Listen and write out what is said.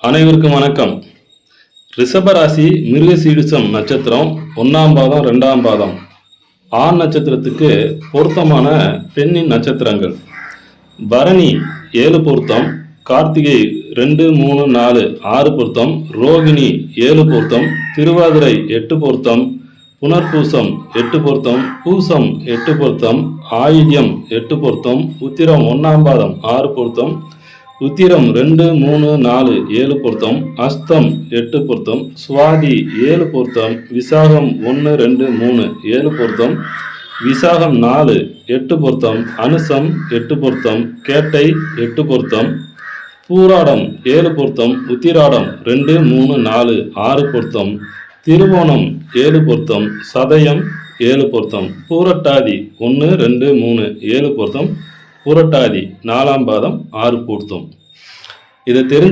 அனைவருக்கும் வணக்கம். ரிஷபராசி மிருகசீரிஷம் நட்சத்திரம் 1ஆம் பாதம் 2ஆம் பாதம் ஆண் நட்சத்திரத்துக்கு பொருத்தமான பெண்ணின் நட்சத்திரங்கள். பரணி 7 பொருத்தம், கார்த்திகை 2, 3, 4, 6 பொருத்தம், ரோகிணி 7 பொருத்தம், திருவாதிரை 8 பொருத்தம், புனர்பூசம் 8 பொருத்தம், பூசம் 8 பொருத்தம், ஆயில்யம் 8 பொருத்தம், உத்திரம் 1ஆம் பாதம் 6 பொருத்தம், உத்திரம் 2, 3, 4, 7 பொருத்தம், அஸ்தம் 8 பொருத்தம், சுவாதி 7 பொருத்தம், விசாகம் 1, 2, 3 7 பொருத்தம், விசாகம் 4 8 பொருத்தம், அனுசம் 8 பொருத்தம், கேட்டை 8 பொருத்தம், பூராடம் 7 பொருத்தம், உத்திராடம் 2, 3, 4, 6 பொருத்தம், திருவோணம் 7 பொருத்தம், சதயம் 7 பொருத்தம், பூரட்டாதி 1, 2, 3 7 பொருத்தம், புரட்டாதி 4ஆம் பாதம் 6 பொருத்தம். இதை தெரிஞ்சு